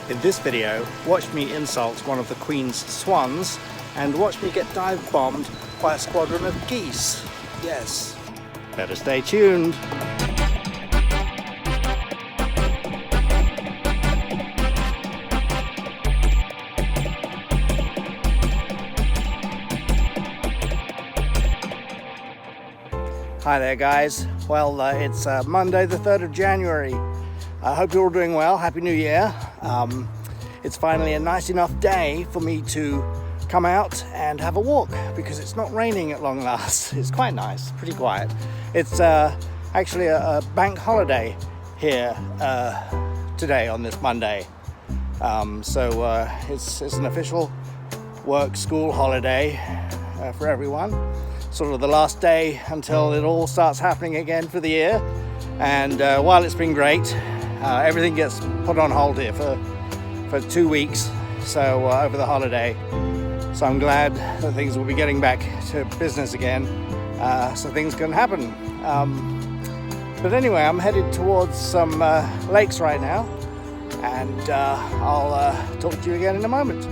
In this video, watch me insult one of the Queen's swans and watch me get dive bombed by a squadron of geese. Yes, better stay tuned. Hi there guys, well it's Monday the 3rd of January. I hope you're all doing well. Happy New Year. It's finally a nice enough day for me to come out and have a walk because it's not raining at long last. It's quite nice, pretty quiet. It's actually a bank holiday here today on this Monday. So it's an official work school holiday for everyone. Sort of the last day until it all starts happening again for the year. And while it's been great, everything gets put on hold here for 2 weeks, so over the holiday. So I'm glad that things will be getting back to business again, so things can happen. But anyway, I'm headed towards some lakes right now, and I'll talk to you again in a moment.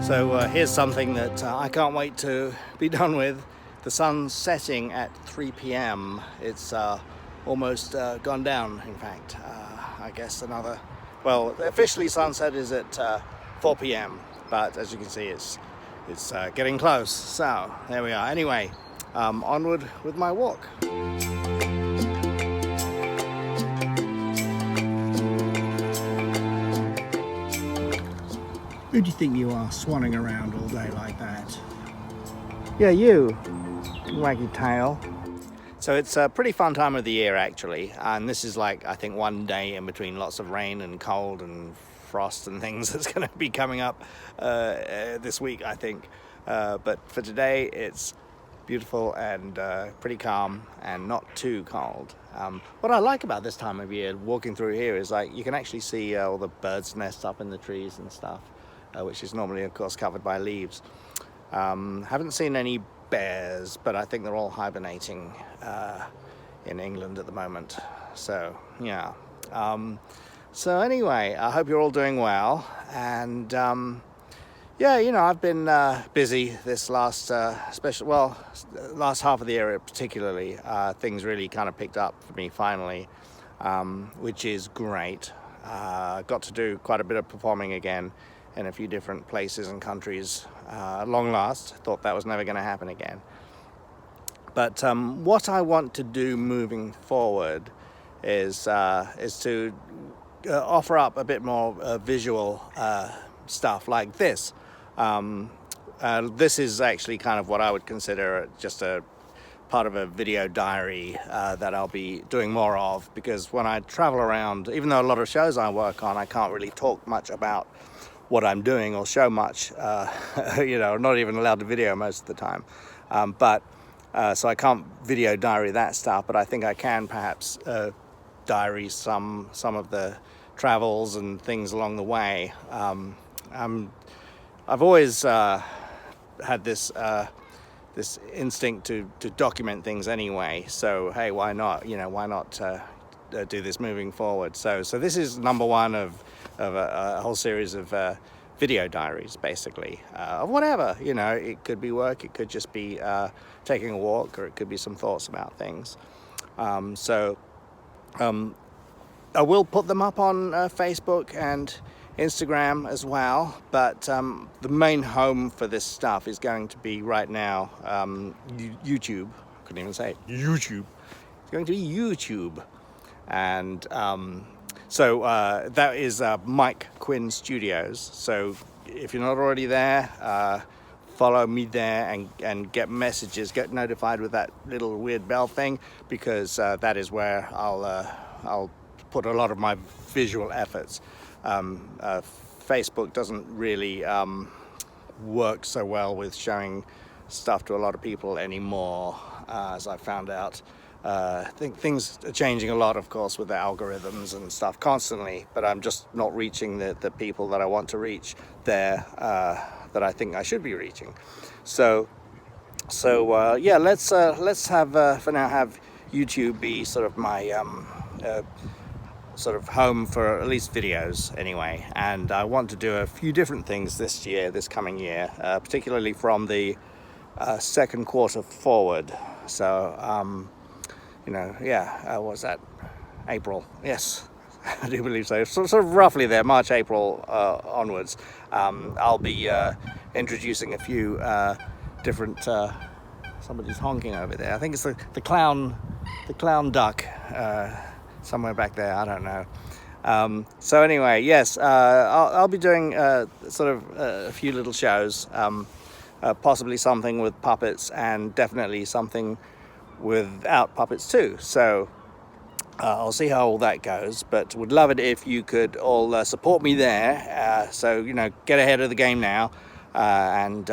So here's something that I can't wait to be done with. The sun's setting at 3 p.m. It's almost gone down, in fact. I guess another, well, officially sunset is at 4 p.m. But as you can see, it's getting close. So there we are. Anyway, onward with my walk. Who do you think you are, swanning around all day like that? Yeah, you, waggy tail. So it's a pretty fun time of the year, actually. And this is like, I think, one day in between lots of rain and cold and frost and things that's going to be coming up this week, I think. But for today, it's beautiful and pretty calm and not too cold. What I like about this time of year, walking through here, is like you can actually see all the birds' nests up in the trees and stuff. Which is normally, of course, covered by leaves. Haven't seen any bears, but I think they're all hibernating in England at the moment. So, yeah. So anyway, I hope you're all doing well. And, yeah, you know, I've been busy this last, last half of the year particularly. Things really kind of picked up for me finally, which is great. Got to do quite a bit of performing again in a few different places and countries at long last. Thought that was never going to happen again. But what I want to do moving forward is to offer up a bit more visual stuff like this. This is actually kind of what I would consider just a part of a video diary that I'll be doing more of, because when I travel around, even though a lot of shows I work on, I can't really talk much about what I'm doing or show much, you know, not even allowed to video most of the time. So I can't video diary that stuff, but I think I can perhaps diary some of the travels and things along the way. I've always had this instinct to document things anyway. So hey, why not? You know, why not do this moving forward? So this is number one of a whole series of video diaries, basically, of whatever, you know. It could be work, it could just be taking a walk, or it could be some thoughts about things. I will put them up on Facebook and Instagram as well, but the main home for this stuff is going to be right now YouTube. I couldn't even say it. YouTube. It's going to be YouTube. And so that is Mike Quinn Studios. So if you're not already there, follow me there and get messages, get notified with that little weird bell thing, because that is where I'll put a lot of my visual efforts. Facebook doesn't really work so well with showing stuff to a lot of people anymore, as I found out. I think things are changing a lot, of course, with the algorithms and stuff constantly, but I'm just not reaching the people that I want to reach there, that I think I should be reaching. So So yeah, let's have for now have YouTube be sort of my sort of home for at least videos anyway. And I want to do a few different things this coming year, particularly from the second quarter forward. So you know, yeah, what's that? April, yes. I do believe so. Sort of roughly there, March, April onwards. I'll be introducing a few different. Somebody's honking over there. I think it's the clown duck somewhere back there. I don't know. So anyway, yes, I'll be doing sort of a few little shows, possibly something with puppets, and definitely something without puppets too. So I'll see how all that goes, but would love it if you could all support me there. So, you know, get ahead of the game now, and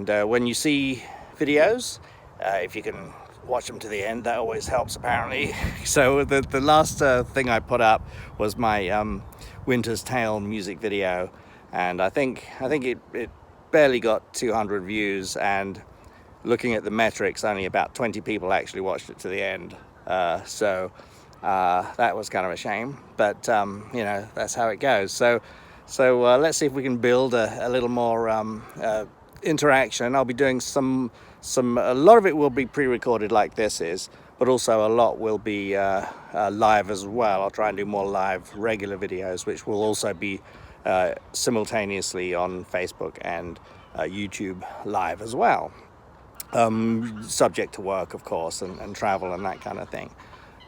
when you see videos, if you can watch them to the end, that always helps apparently. So the last thing I put up was my Winter's Tale music video, and I think it barely got 200 views, and looking at the metrics, only about 20 people actually watched it to the end. So that was kind of a shame, but you know, that's how it goes. So let's see if we can build a little more interaction. I'll be doing a lot of it will be pre-recorded like this is, but also a lot will be live as well. I'll try and do more live regular videos, which will also be simultaneously on Facebook and YouTube live as well, subject to work of course, and travel and that kind of thing.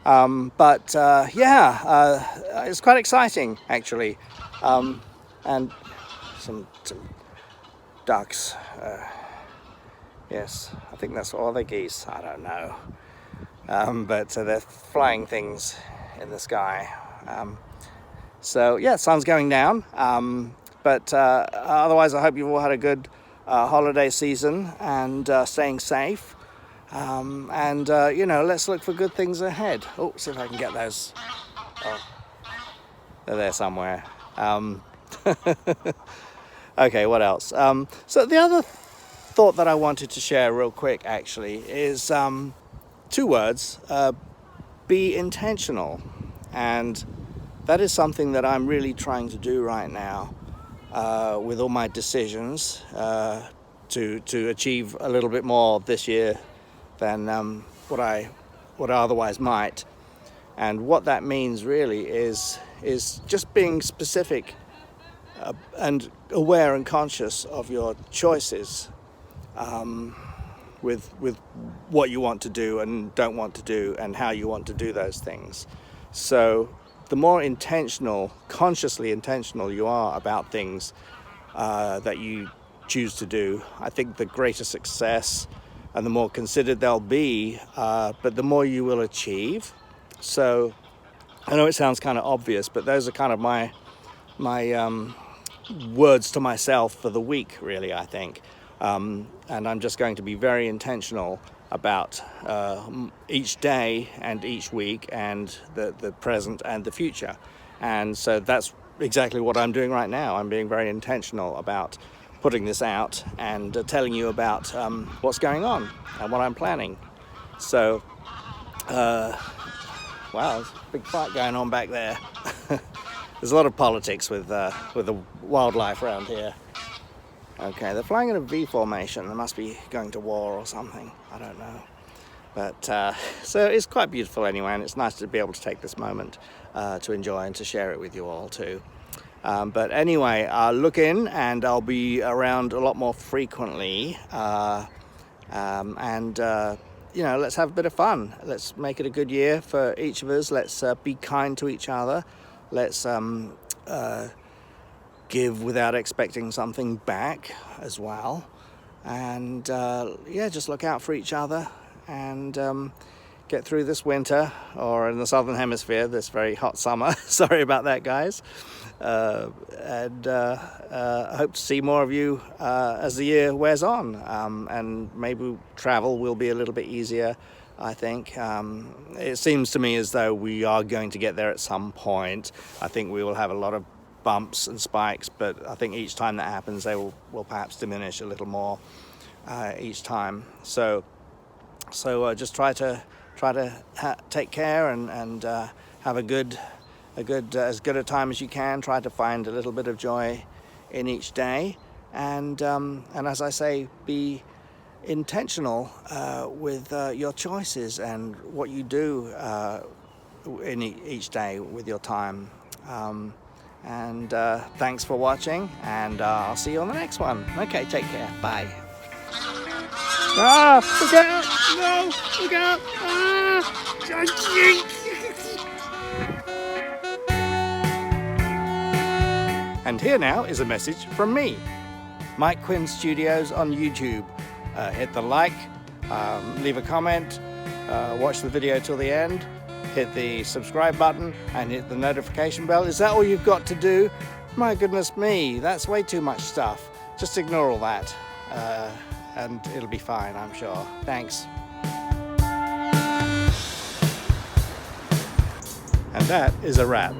But yeah, it's quite exciting actually, and some ducks. Yes, I think that's all the geese. I don't know, but they're flying things in the sky. So yeah, sun's going down. But otherwise, I hope you've all had a good holiday season and staying safe. And you know, let's look for good things ahead. Oh, see if I can get those. Oh, they're there somewhere. Okay, what else? So the other thought that I wanted to share real quick actually is two words: be intentional. And that is something that I'm really trying to do right now with all my decisions to achieve a little bit more this year than what I otherwise might. And what that means really is just being specific and aware and conscious of your choices, with what you want to do and don't want to do, and how you want to do those things. So the more consciously intentional you are about things that you choose to do, I think the greater success and the more considered they'll be, but the more you will achieve. So I know it sounds kind of obvious, but those are kind of my words to myself for the week, really, I think. And I'm just going to be very intentional about each day and each week and the present and the future. And so that's exactly what I'm doing right now. I'm being very intentional about putting this out and telling you about what's going on and what I'm planning. So, wow, there's a big fight going on back there. There's a lot of politics with the wildlife around here. Okay, they're flying in a V formation. They must be going to war or something. I don't know. But so it's quite beautiful anyway, and it's nice to be able to take this moment to enjoy and to share it with you all too. But anyway, look in, and I'll be around a lot more frequently. And you know, let's have a bit of fun. Let's make it a good year for each of us. Let's be kind to each other. Let's give without expecting something back as well. And yeah, just look out for each other and get through this winter, or in the southern hemisphere, this very hot summer. Sorry about that, guys. And I hope to see more of you as the year wears on, and maybe travel will be a little bit easier, I think. It seems to me as though we are going to get there at some point. I think we will have a lot of bumps and spikes, but I think each time that happens they will perhaps diminish a little more. each time. So just try to take care and have as good a time as you can. Try to find a little bit of joy in each day, and as I say, be intentional with your choices and what you do in each day with your time. Thanks for watching, and I'll see you on the next one. Okay, take care. Bye. Ah! Look out! No! Look out! Ah! And here now is a message from me. Mike Quinn Studios on YouTube. Hit the like, leave a comment, watch the video till the end, hit the subscribe button and hit the notification bell. Is that all you've got to do? My goodness me, that's way too much stuff. Just ignore all that and it'll be fine, I'm sure. Thanks. And that is a wrap.